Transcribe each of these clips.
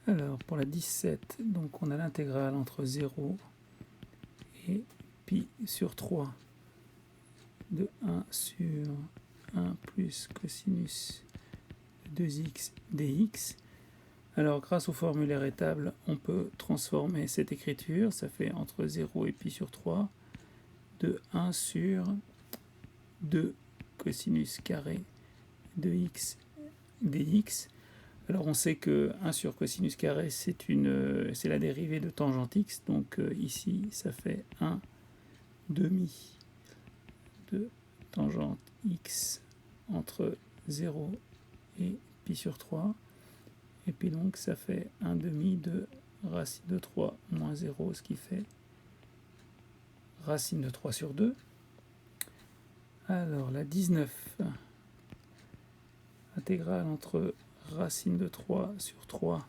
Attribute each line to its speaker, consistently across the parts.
Speaker 1: Alors, pour la 17, donc on a l'intégrale entre 0 et pi sur 3 de 1 sur 1 plus cosinus de 2x dx. Alors, grâce au formulaire étable, on peut transformer cette écriture. Ça fait entre 0 et pi sur 3 de 1 sur 2 cosinus carré de x dx. Alors on sait que 1 sur cosinus carré, c'est la dérivée de tangente x. Donc ici, ça fait 1 demi de tangente x entre 0 et pi sur 3. Et puis donc ça fait 1 demi de racine de 3 moins 0, ce qui fait racine de 3 sur 2. Alors la 19, intégrale entre racine de 3 sur 3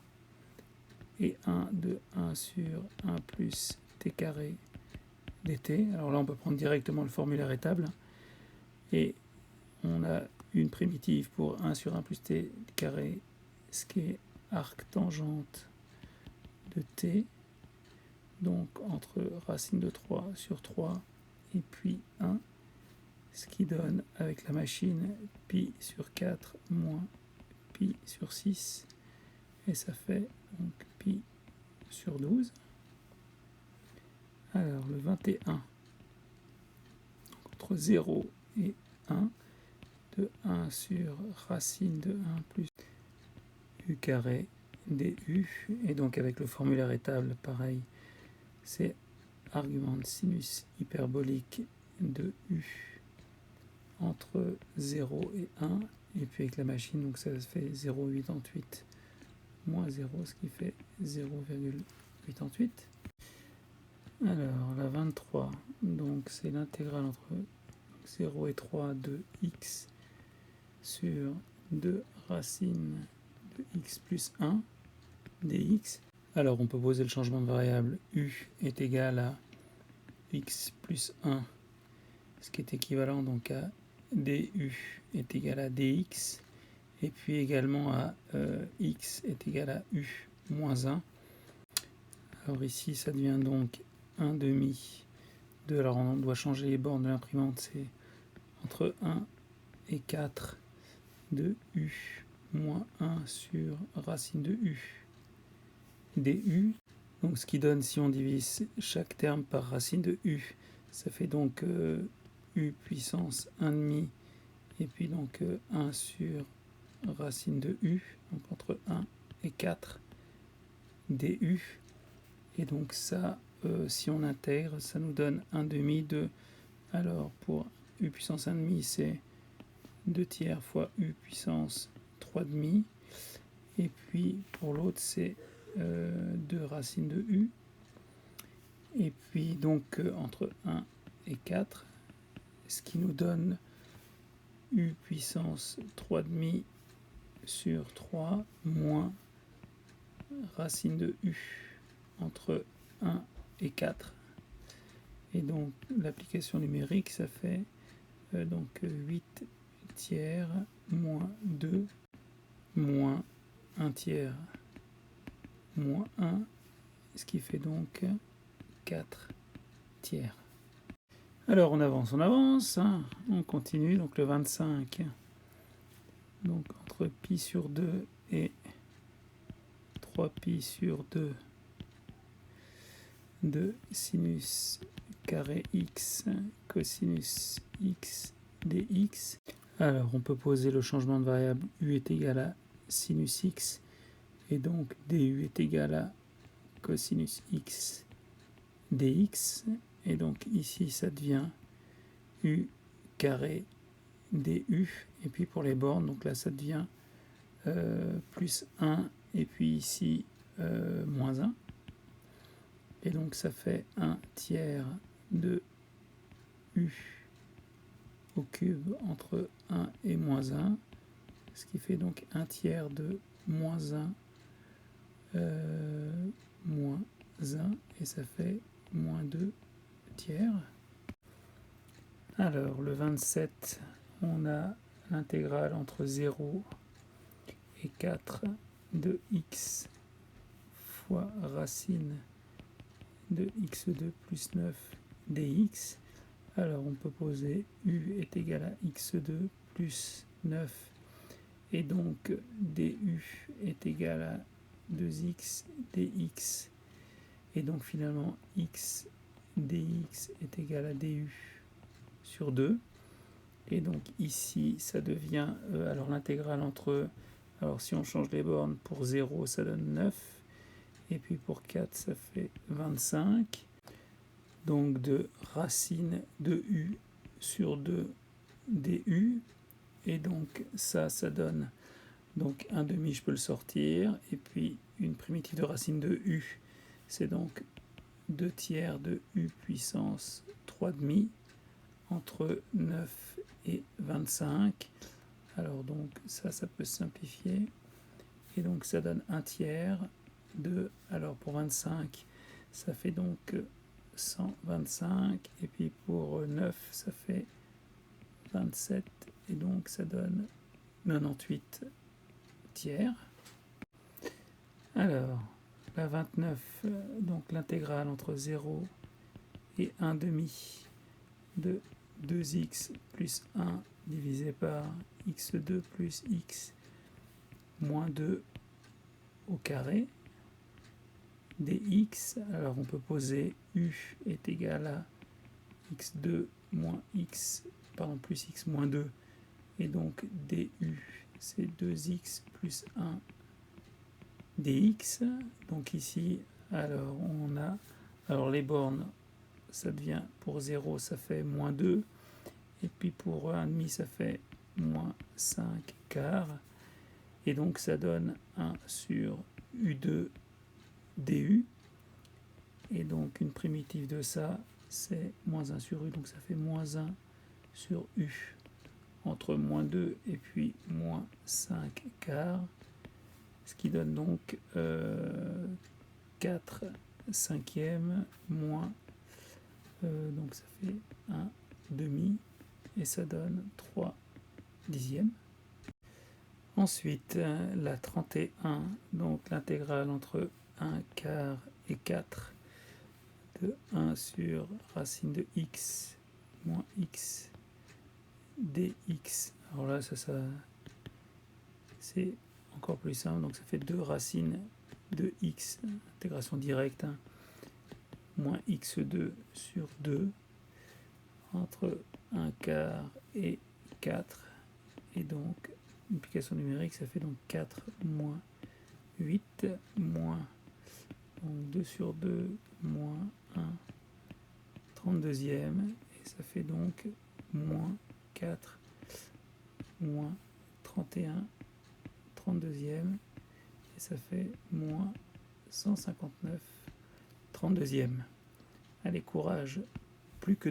Speaker 1: et 1 de 1 sur 1 plus t carré dt. Alors là, on peut prendre directement le formulaire étable. Et on a une primitive pour 1 sur 1 plus t carré, ce qui est arctangente de t. Donc entre racine de 3 sur 3 et puis 1, ce qui donne avec la machine pi sur 4 moins pi sur 6. Et ça fait donc pi sur 12. Alors le 21, donc entre 0 et 1, de 1 sur racine de 1 plus u carré du. Et donc avec le formulaire étable, pareil, c'est argument de sinus hyperbolique de u entre 0 et 1. Et puis avec la machine, donc ça fait 0,88 moins 0, ce qui fait 0,88. Alors la 23, donc c'est l'intégrale entre 0 et 3 de x sur 2 racines de x plus 1 dx. Alors on peut poser le changement de variable u est égal à x plus 1, ce qui est équivalent donc à du est égal à dx, et puis également à x est égal à u moins 1. Alors ici ça devient donc 1 demi de, alors on doit changer les bornes de l'imprimante, c'est entre 1 et 4 de u moins 1 sur racine de u du. Donc ce qui donne, si on divise chaque terme par racine de u, ça fait donc u puissance 1 demi, et puis donc 1 sur racine de u, donc entre 1 et 4 du. Et donc ça, si on intègre, ça nous donne 1 demi de, alors pour u puissance 1 demi, c'est 2 tiers fois u puissance 3 demi, et puis pour l'autre c'est 2 racines de u, et puis donc entre 1 et 4, ce qui nous donne u puissance 3 demi sur 3 moins racine de u entre 1 et 4. Et donc l'application numérique, ça fait donc 8 tiers moins 2 moins 1 tiers moins 1, ce qui fait donc 4 tiers. Alors on avance, hein. On continue, donc le 25, donc entre pi sur 2 et 3 pi sur 2 de sinus carré x cosinus x dx. Alors on peut poser le changement de variable u est égal à sinus x, et donc du est égal à cosinus x dx, et donc ici ça devient u carré du, et puis pour les bornes, donc là ça devient plus 1, et puis ici moins 1, et donc ça fait 1 tiers de u au cube entre 1 et moins 1, ce qui fait donc 1 tiers de moins 1 moins 1, et ça fait moins 2 tiers. Alors le 27, on a l'intégrale entre 0 et 4 de x fois racine de x2 plus 9 dx. Alors on peut poser u est égal à x2 plus 9 et donc du est égal à 2x dx et donc finalement x dx est égal à du sur 2 et donc ici ça devient alors l'intégrale entre alors si on change les bornes pour 0 ça donne 9 et puis pour 4 ça fait 25 donc de racine de u sur 2 du et donc ça donne donc 1 demi, je peux le sortir, et puis une primitive de racine de u, c'est donc 2 tiers de u puissance 3 demi entre 9 et 25. Alors donc ça peut se simplifier, et donc ça donne 1 tiers de, alors pour 25, ça fait donc 125, et puis pour 9, ça fait 27, et donc ça donne 98 tiers. Alors, la 29, donc l'intégrale entre 0 et 1 demi de 2x plus 1 divisé par x2 plus x moins 2 au carré dx. Alors on peut poser u est égal à x2 moins x, pardon, plus x moins 2, et donc du c'est 2x plus 1 dx. Donc ici, alors on a, alors les bornes, ça devient pour 0, ça fait moins 2, et puis pour 1,5, ça fait moins 5 quarts, et donc ça donne 1 sur u2 du, et donc une primitive de ça, c'est moins 1 sur u, donc ça fait moins 1 sur u, entre moins 2 et puis moins 5 quarts, ce qui donne donc 4 cinquièmes moins, donc ça fait 1 demi, et ça donne 3 dixièmes. Ensuite, la 31, donc l'intégrale entre 1 quart et 4 de 1 sur racine de x moins x dx. Alors là, ça c'est encore plus simple, donc ça fait 2 racines de x, intégration directe, hein, moins x2 sur 2 entre 1 quart et 4, et donc multiplication numérique, ça fait donc 4 moins 8 moins donc 2 sur 2 moins 1 32e, et ça fait donc moins 4 moins 31 32e, et ça fait moins 159 32e. Allez, courage, plus que